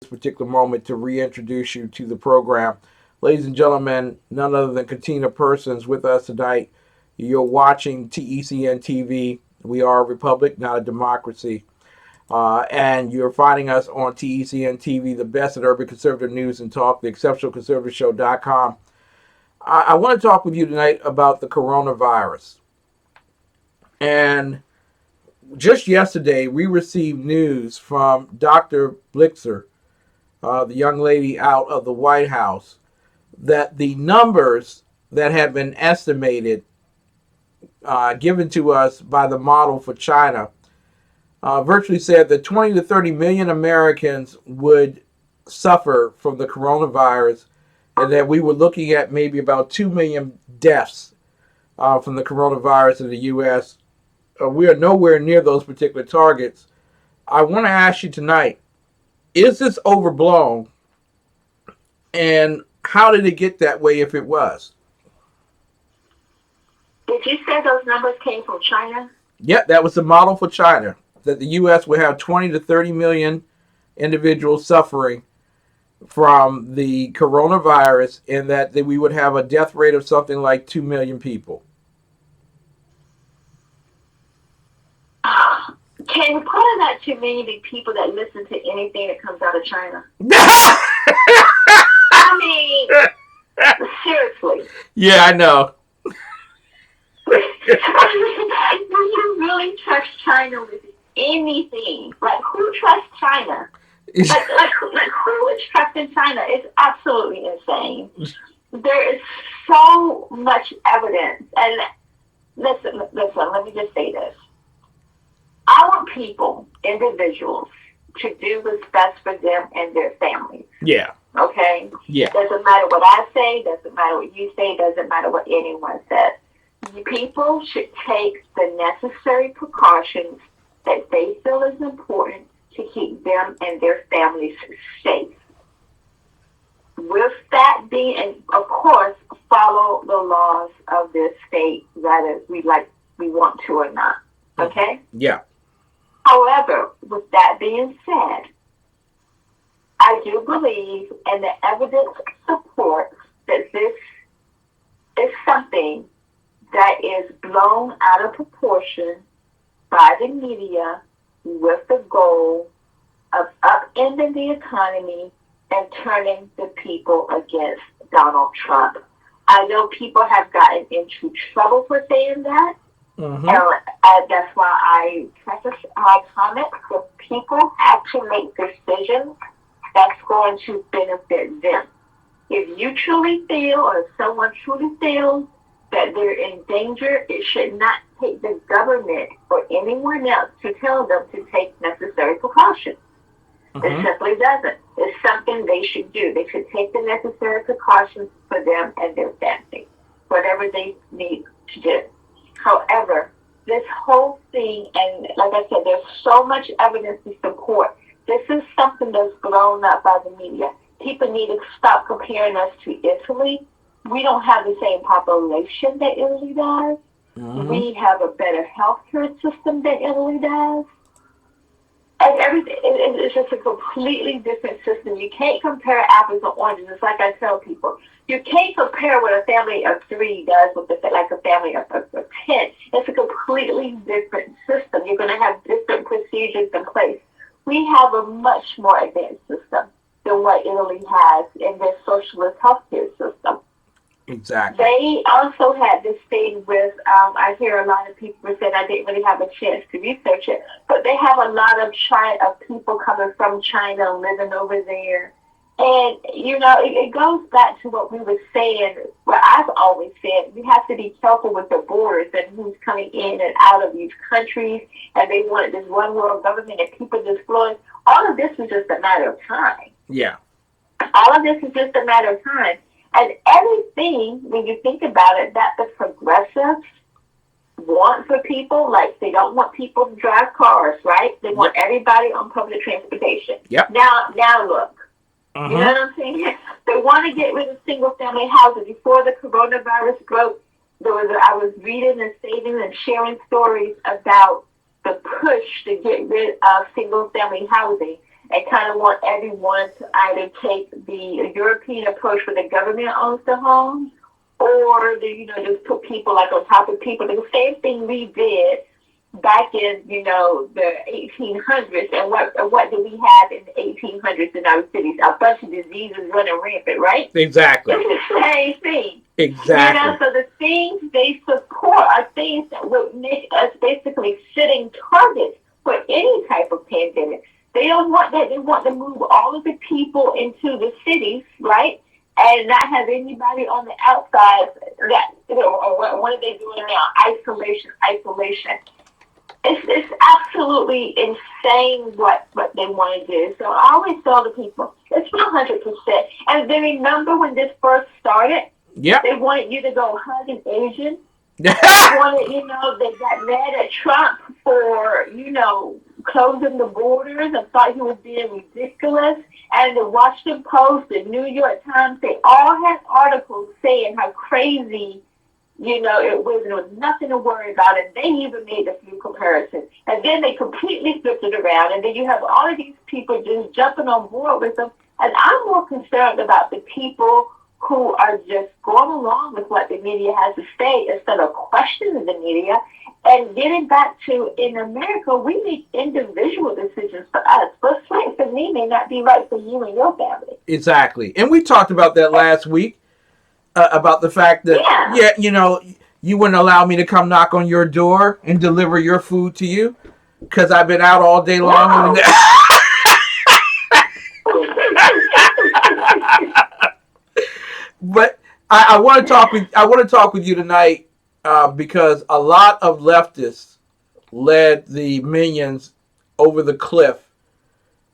particular moment to reintroduce you to the program. Ladies and gentlemen, none other than Katina Persons with us tonight. You're watching TECN TV. We are a republic, not a democracy. And you're finding us on TECN TV, the best at urban conservative news and talk, TheExceptionalConservative.com. I want to talk with you tonight about the coronavirus. And just yesterday, we received news from Dr. Blixer, the young lady out of the White House, that the numbers that have been estimated, given to us by the model for China, virtually said that 20 to 30 million Americans would suffer from the coronavirus, and that we were looking at maybe about 2 million deaths from the coronavirus in the U.S. We are nowhere near those particular targets. I want to ask you tonight, is this overblown? And how did it get that way if it was? Did you say those numbers came from China? Yeah, that was the model for China, that the U.S. would have 20 to 30 million individuals suffering from the coronavirus, and that we would have a death rate of something like 2 million people. Can you put in that too many people that listen to anything that comes out of China? I mean, seriously. Yeah, I know. Do you really trust China with anything? Like, who trusts China? Like who is trusting China? It's absolutely insane. There is so much evidence. And listen, let me just say this. I want people, individuals, to do what's best for them and their families. Yeah. Okay? Yeah. Doesn't matter what I say, doesn't matter what you say, doesn't matter what anyone says. People should take the necessary precautions that they feel is important to keep them and their families safe. With that being, and of course, follow the laws of this state, whether we want to or not. Okay? Yeah. However, with that being said, I do believe, and the evidence supports, that this is something that is blown out of proportion by the media with the goal of upending the economy and turning the people against Donald Trump. I know people have gotten into trouble for saying that. Mm-hmm. And that's why I preface my comments that people have to make decisions that's going to benefit them. If you truly feel, or if someone truly feels that they're in danger, it should not take the government or anyone else to tell them to take necessary precautions. Mm-hmm. It simply doesn't. It's something they should do. They should take the necessary precautions for them and their family, whatever they need to do. However, this whole thing, and like I said, there's so much evidence to support. This is something that's blown up by the media. People need to stop comparing us to Italy. We don't have the same population that Italy does. Mm-hmm. We have a better healthcare system than Italy does. And everything, it's just a completely different system. You can't compare apples and oranges. It's like I tell people. You can't compare what a family of 3 does with like a family of 10. It's a completely different system. You're going to have different procedures in place. We have a much more advanced system than what Italy has in their socialist healthcare system. Exactly. They also had this thing with, I hear a lot of people saying, I didn't really have a chance to research it, but they have a lot of people coming from China living over there. And, you know, it goes back to what we were saying, what I've always said. We have to be careful with the borders and who's coming in and out of these countries. And they wanted this one world government and people just flowing. All of this is just a matter of time. Yeah. All of this is just a matter of time. And everything, when you think about it, that the progressives want for people, like they don't want people to drive cars, right? They want everybody on public transportation. Yep. Now look. Uh-huh. You know what I'm saying? They want to get rid of single-family housing. Before the coronavirus broke, I was reading and saving and sharing stories about the push to get rid of single-family housing. and kind of want everyone to either take the European approach where the government owns the homes, or just put people like on top of people. The same thing we did back in the 1800s, and what did we have in the 1800s in our cities? A bunch of diseases running rampant, right? Exactly. It's the same thing. Exactly. So the things they support are things that would make us basically sitting targets for any type of pandemic. They don't want that. They want to move all of the people into the cities, right? And not have anybody on the outside that, what are they doing now? Isolation. It's absolutely insane what they want to do. So I always tell the people, it's 100%. And they remember when this first started, Yep. they wanted you to go hug an Asian. They wanted, they got mad at Trump for, closing the borders and thought he was being ridiculous. And the Washington Post, the New York Times, they all had articles saying how crazy, it was. There was nothing to worry about. And they even made a few comparisons. And then they completely flipped it around. And then you have all of these people just jumping on board with them. And I'm more concerned about the people who are just going along with what the media has to say instead of questioning the media. And getting back to, in America, we make individual decisions for us. What's right for me may not be right for you and your family. Exactly. And we talked about that last week, about the fact that, you wouldn't allow me to come knock on your door and deliver your food to you because I've been out all day long. No. But I want to talk with you tonight because a lot of leftists led the minions over the cliff.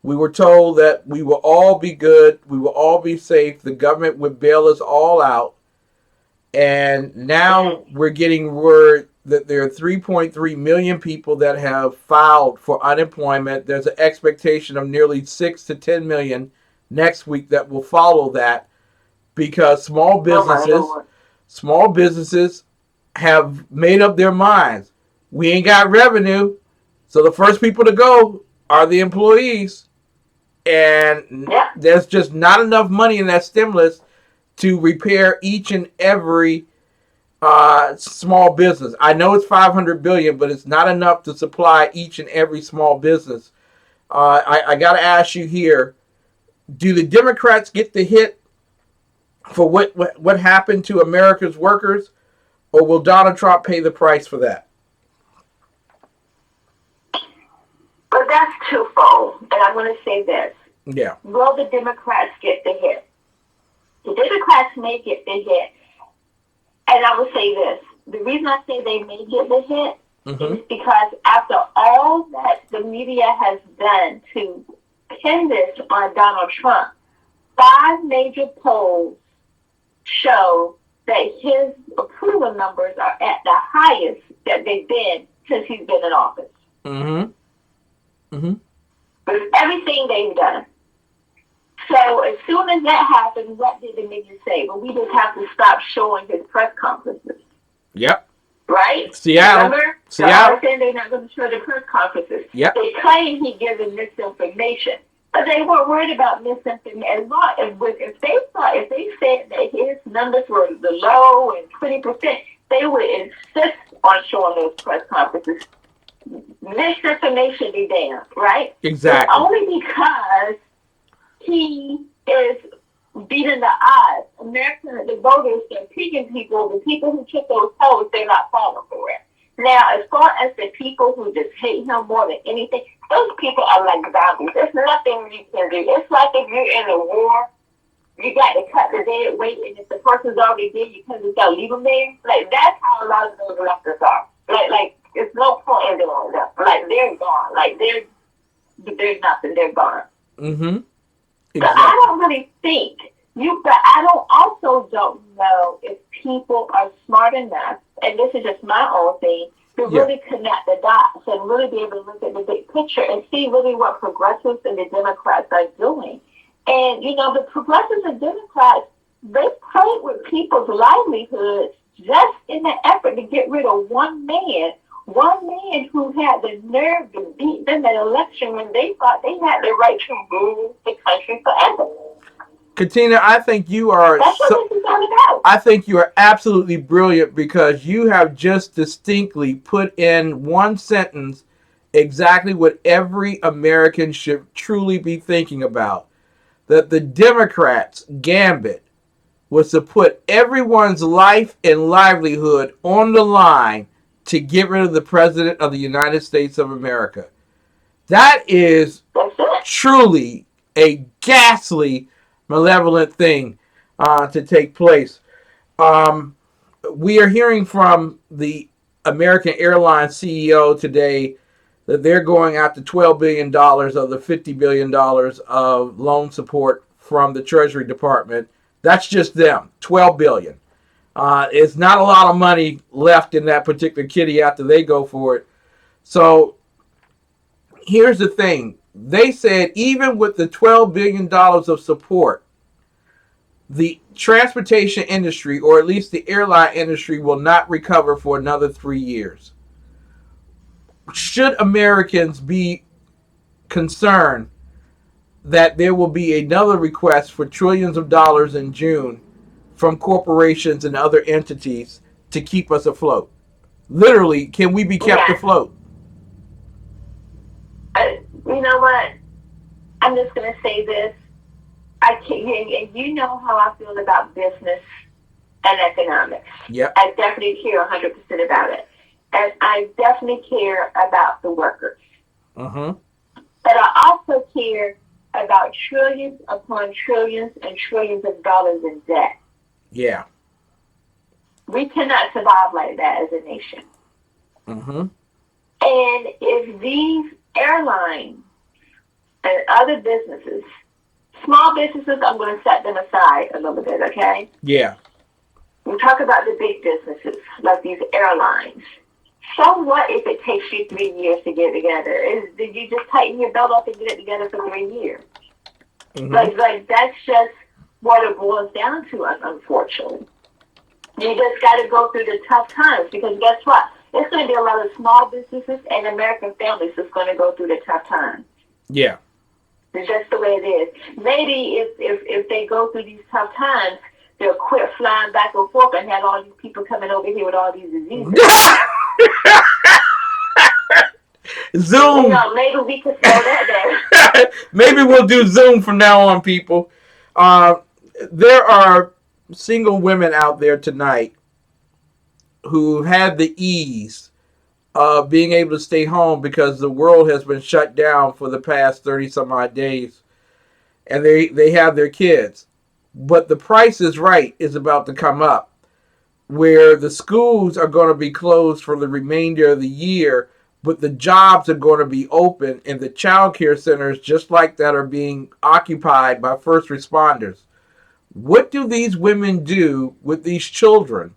We were told that we will all be good, we will all be safe, the government would bail us all out, and now we're getting word that there are 3.3 million people that have filed for unemployment. There's an expectation of nearly 6 to 10 million next week that will follow that, because small businesses have made up their minds. We ain't got revenue, so the first people to go are the employees. And there's just not enough money in that stimulus to repair each and every small business. I know it's $500 billion, but it's not enough to supply each and every small business. I got to ask you here, do the Democrats get the hit for what happened to America's workers, or will Donald Trump pay the price for that? But that's twofold, and I'm going to say this. Yeah. Will the Democrats get the hit? The Democrats may get the hit. And I will say this. The reason I say they may get the hit is because after all that the media has done to pin this on Donald Trump, 5 major polls show that his approval numbers are at the highest that they've been since he's been in office. With everything they've done. So as soon as that happened, what did the media say? Well, we just have to stop showing his press conferences. Yep. Right? Seattle. Remember? Seattle. So they're not going to show the press conferences. Yep. They claim he given misinformation. But they weren't worried about misinformation. If they said that his numbers were low and 20%, they would insist on showing those press conferences. Misinformation be damned, right? Exactly. It's only because he is beating the odds. The voters, the opinion people, the people who took those polls, they're not falling for it. Now, as far as the people who just hate him more than anything, those people are like zombies. There's nothing you can do. It's like if you're in a war, you got to cut the dead weight, and if the person's already dead, you can't just gotta leave them there. Like, that's how a lot of those leftists are. Like it's no point in doing that. Like, they're gone. Like, they're nothing. They're gone. Exactly. So I don't really think but I don't know if people are smart enough, and this is just my own thing, to really connect the dots and really be able to look at the big picture and see really what progressives and the Democrats are doing. And, the progressives and Democrats, they play with people's livelihoods just in the effort to get rid of one man One man who had the nerve to beat them at election when they thought they had the right to rule the country forever. Katina, I think you are. That's what this is all about. I think you are absolutely brilliant because you have just distinctly put in one sentence exactly what every American should truly be thinking about. That the Democrats' gambit was to put everyone's life and livelihood on the line to get rid of the President of the United States of America. That is truly a ghastly, malevolent thing to take place. Um, we are hearing from the American Airlines CEO today that they're going after $12 billion of the $50 billion of loan support from the Treasury Department. That's just them, $12 billion. It's not a lot of money left in that particular kitty after they go for it. So here's the thing. They said even with the $12 billion of support, the transportation industry, or at least the airline industry, will not recover for another 3 years. Should Americans be concerned that there will be another request for trillions of dollars in June from corporations and other entities to keep us afloat? Literally, can we be kept afloat? You know what? I'm just going to say this. I can't, and you know how I feel about business and economics. Yep. I definitely care 100% about it. And I definitely care about the workers. Uh-huh. But I also care about trillions upon trillions and trillions of dollars in debt. Yeah. We cannot survive like that as a nation. Uh-huh. And if these airlines and other businesses, small businesses, I'm going to set them aside a little bit, okay? Yeah. We talk about the big businesses, like these airlines. So what if it takes you 3 years to get together? Did you just tighten your belt up and get it together for 3 years? Mm-hmm. Like that's just what it boils down to, unfortunately. You just got to go through the tough times because guess what? There's going to be a lot of small businesses and American families that's going to go through the tough times. Yeah. It's just the way it is. Maybe if they go through these tough times, they'll quit flying back and forth and have all these people coming over here with all these diseases. Zoom. You know, maybe we could slow that down. Maybe we'll do Zoom from now on, people. There are single women out there tonight who had the ease of being able to stay home because the world has been shut down for the past 30 some odd days. And they have their kids. But the Price is Right is about to come up, where the schools are going to be closed for the remainder of the year, but the jobs are going to be open, and the child care centers just like that are being occupied by first responders. What do these women do with these children?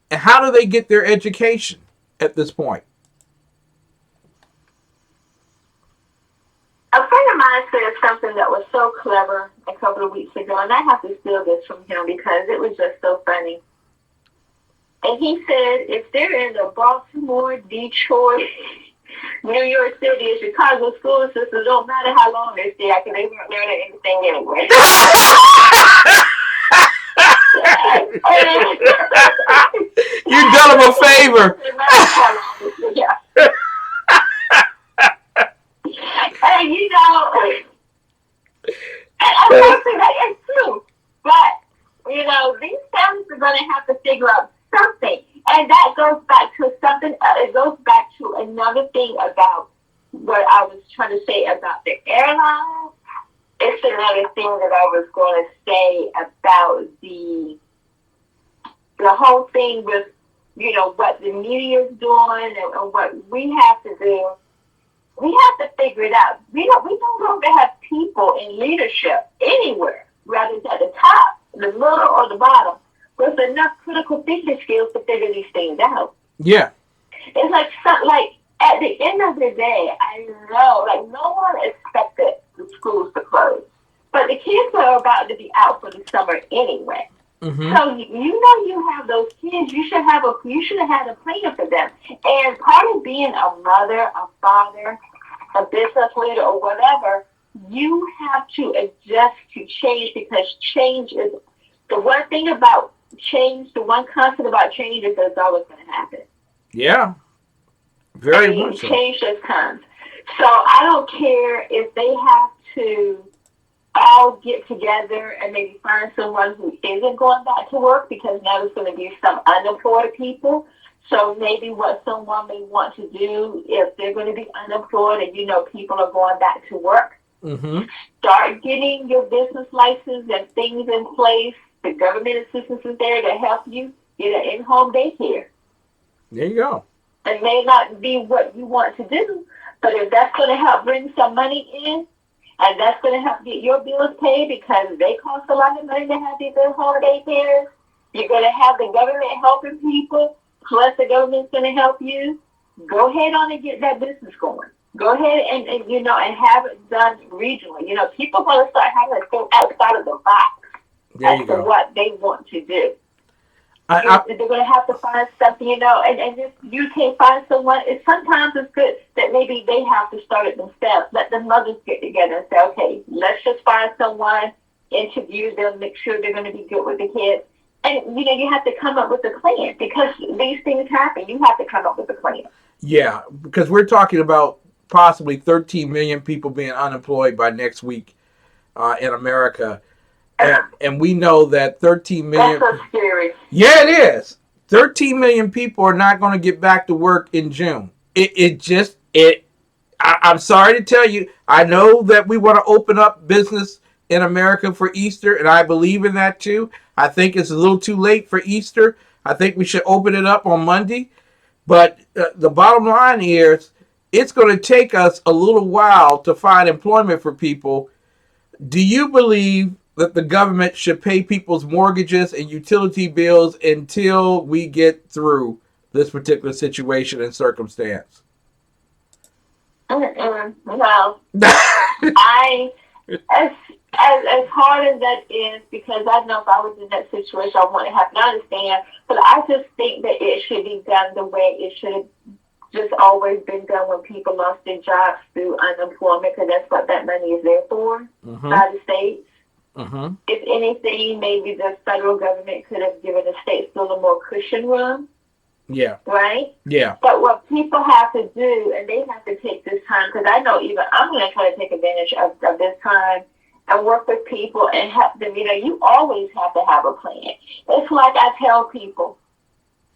And how do they get their education at this point? A friend of mine said something that was so clever a couple of weeks ago, and I have to steal this from him because it was just so funny. And he said, if they're in the Baltimore, Detroit, New York City, and Chicago school systems, don't matter how long they stay, because they weren't learning anything anyway. You done them a favor. And you know, and honestly, that is true. But, you know, these families are going to have to figure out something. And that goes back to something, it goes back to another thing about what I was trying to say about the airlines. It's another thing that I was going to say about the whole thing with, you know, what the media is doing and what we have to do. We have to figure it out. We don't want to have people in leadership anywhere, whether it's at the top, the middle, or the bottom, with enough critical thinking skills to figure these things out. Yeah. It's like at the end of the day, I know, like, no one expected the schools to close. But the kids are about to be out for the summer anyway. Mm-hmm. So you know you have those kids. You should have had a plan for them. And part of being a mother, a father, a business leader, or whatever, you have to adjust to change because change is the one thing about change. The one constant about change is that it's always going to happen. Yeah, I very mean, much so. change just comes. So I don't care if they have to all get together and maybe find someone who isn't going back to work because now there's going to be some unemployed people. So maybe what someone may want to do if they're going to be unemployed and you know people are going back to work, Mm-hmm. start getting your business license and things in place. The government assistance is there to help you get an in-home daycare. There you go. It may not be what you want to do, but if that's going to help bring some money in, and that's going to help get your bills paid because they cost a lot of money to have these in-home daycares, you're going to have the government helping people, plus the government's going to help you. Go ahead on and get that business going. Go ahead and have it done regionally. You know, people are going to start having to think outside of the box There as you to go. what they want to do. I They're going to have to find something, and if you can't find someone, sometimes it's good that maybe they have to start it themselves. Let the mothers get together and say, okay, let's just find someone, interview them, make sure they're going to be good with the kids. And, you have to come up with a plan because these things happen. You have to come up with a plan. Yeah, because we're talking about possibly 13 million people being unemployed by next week in America, and we know that 13 That's million. so scary. Yeah, it is. 13 million people are not going to get back to work in June. It just it. I'm sorry to tell you. I know that we want to open up business in America for Easter, and I believe in that too. I think it's a little too late for Easter. I think we should open it up on Monday. But the bottom line is, it's going to take us a little while to find employment for people. Do you believe that the government should pay people's mortgages and utility bills until we get through this particular situation and circumstance? No, I as hard as that is, because I know if I was in that situation, I wouldn't have to understand. But I just think that it should be done the way it should have just always been done when people lost their jobs through unemployment, because that's what that money is there for by the states. Mm-hmm. If anything, maybe the federal government could have given the states a little more cushion room, Yeah. right? Yeah. But what people have to do, and they have to take this time, because I know even I'm going to try to take advantage of this time and work with people and help them. You always have to have a plan. It's like I tell people,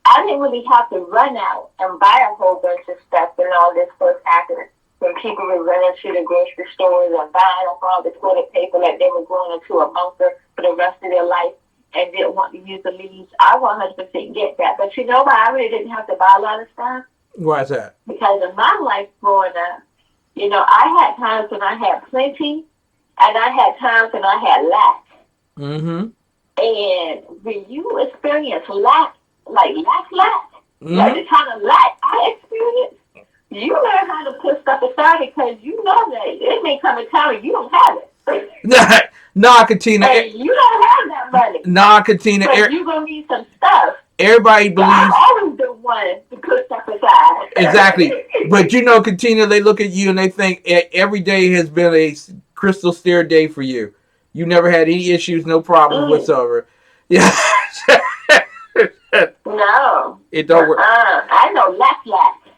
I didn't really have to run out and buy a whole bunch of stuff when all this first happened. When people were running to the grocery stores and buying up all the toilet paper that they were going into a bunker for the rest of their life and didn't want to use the leaves. I 100% get that. But you know why I really didn't have to buy a lot of stuff? Why is that? Because in my life growing up, I had times when I had plenty and I had times when I had lack. Mm-hmm. And when you experience lack, like Mm-hmm. like the kind of lack I experienced, you learn how to put stuff aside because you know that it may come a time when you don't have it. Nah, Katina. And you don't have that money. Nah, Katina. But you're going to need some stuff. Everybody So I've believes. always been one to put stuff aside. Exactly. But Katina, they look at you and they think every day has been a crystal clear day for you. You never had any issues, no problems whatsoever. Yeah. No. It don't work. I know lack.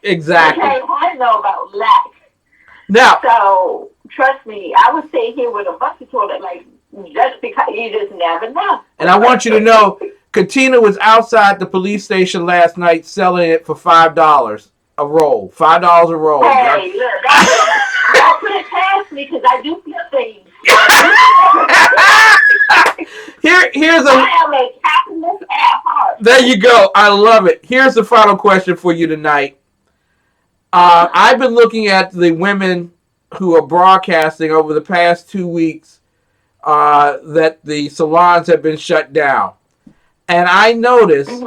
Exactly. Okay, I know about lack. Now. So, trust me, I would sit here with a bunch of toilet like just because you just never know. And I want you to know, Katina was outside the police station last night selling it for $5 a roll. $5 a roll. Hey, look, don't put it past me because I do flip things. Here's a. I am a capitalist at heart. There you go. I love it. Here's the final question for you tonight. I've been looking at the women who are broadcasting over the past 2 weeks that the salons have been shut down. And I've noticed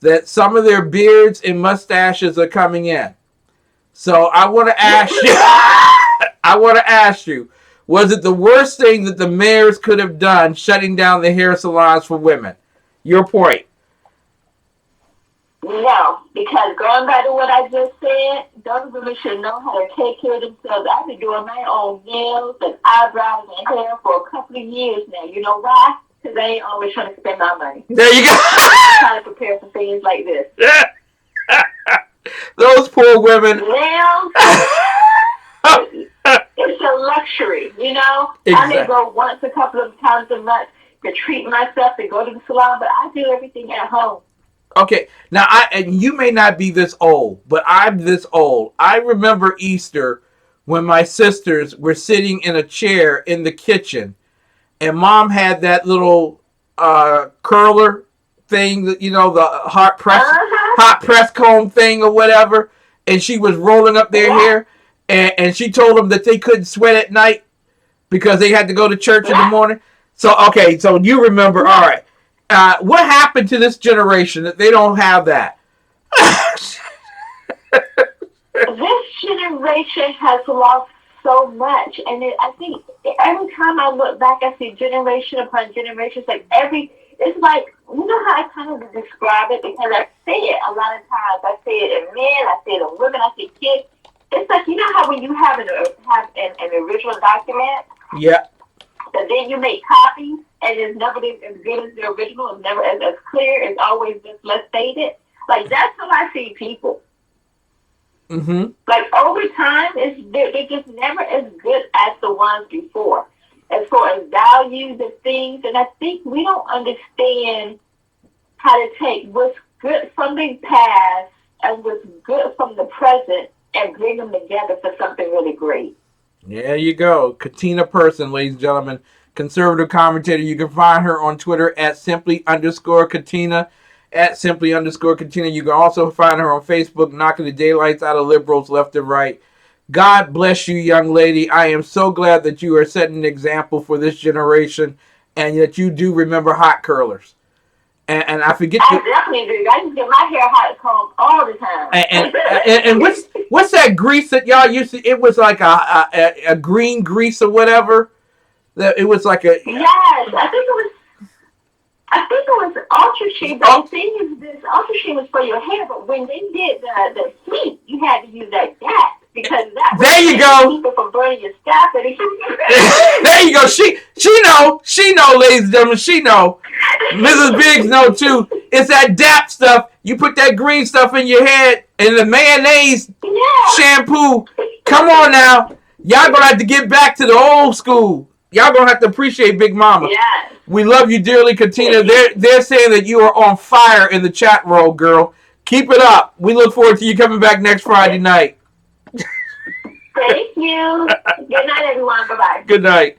that some of their beards and mustaches are coming in. So I want to ask you, Was it the worst thing that the mayors could have done, shutting down the hair salons for women? Your point. No, because going back to what I just said, those women should know how to take care of themselves. I've been doing my own nails and eyebrows and hair for a couple of years now. You know why? Because I ain't always trying to spend my money. There you go. I'm trying to prepare for things like this. Those poor women. Nails, it's a luxury, you know? Exactly. I may go once a couple of times a month to treat myself and go to the salon, but I do everything at home. Okay, now and you may not be this old, but I'm this old. I remember Easter when my sisters were sitting in a chair in the kitchen, and Mom had that little curler thing, that the hot press comb thing or whatever, and she was rolling up their hair, and she told them that they couldn't sweat at night because they had to go to church in the morning. So okay, so you remember, all right. What happened to this generation that they don't have that? This generation has lost so much, and I think every time I look back, I see generation upon generation. It's like, you know how I kind of describe it, because I say it a lot of times. I say it in men, I say it in women, I say kids. It's like, you know how when you have an original document, yeah, but then you make copies, and it's never as good as the original, it's never as clear, it's always just less stated. Like, that's how I see people. Mm-hmm. Like, over time, they're just never as good as the ones before, as far as values and things. And I think we don't understand how to take what's good from the past and what's good from the present and bring them together for something really great. There you go. Katina Person, ladies and gentlemen. Conservative commentator. You can find her on Twitter at simply_Katina. At simply_Katina. You can also find her on Facebook, knocking the daylights out of liberals left and right. God bless you, young lady. I am so glad that you are setting an example for this generation and that you do remember hot curlers. And I forget. I definitely do. I used to get my hair hot combed all the time. And what's that grease that y'all used to? It was like a green grease or whatever. That it was like a. Yes, I think it was Ultra Sheen. But the thing is, this Ultra Sheen was for your hair. But when they did the heat, you had to use that gas. Because that there you go. People from burning your scalp. There you go. She know, ladies and gentlemen. She know. Mrs. Biggs know too. It's that DAP stuff. You put that green stuff in your head and the mayonnaise shampoo. Come on now. Y'all gonna have to get back to the old school. Y'all gonna have to appreciate Big Mama. Yes. We love you dearly, Katina. They're saying that you are on fire in the chat room, girl. Keep it up. We look forward to you coming back next Friday night. Thank you. Good night, everyone. Bye-bye. Good night.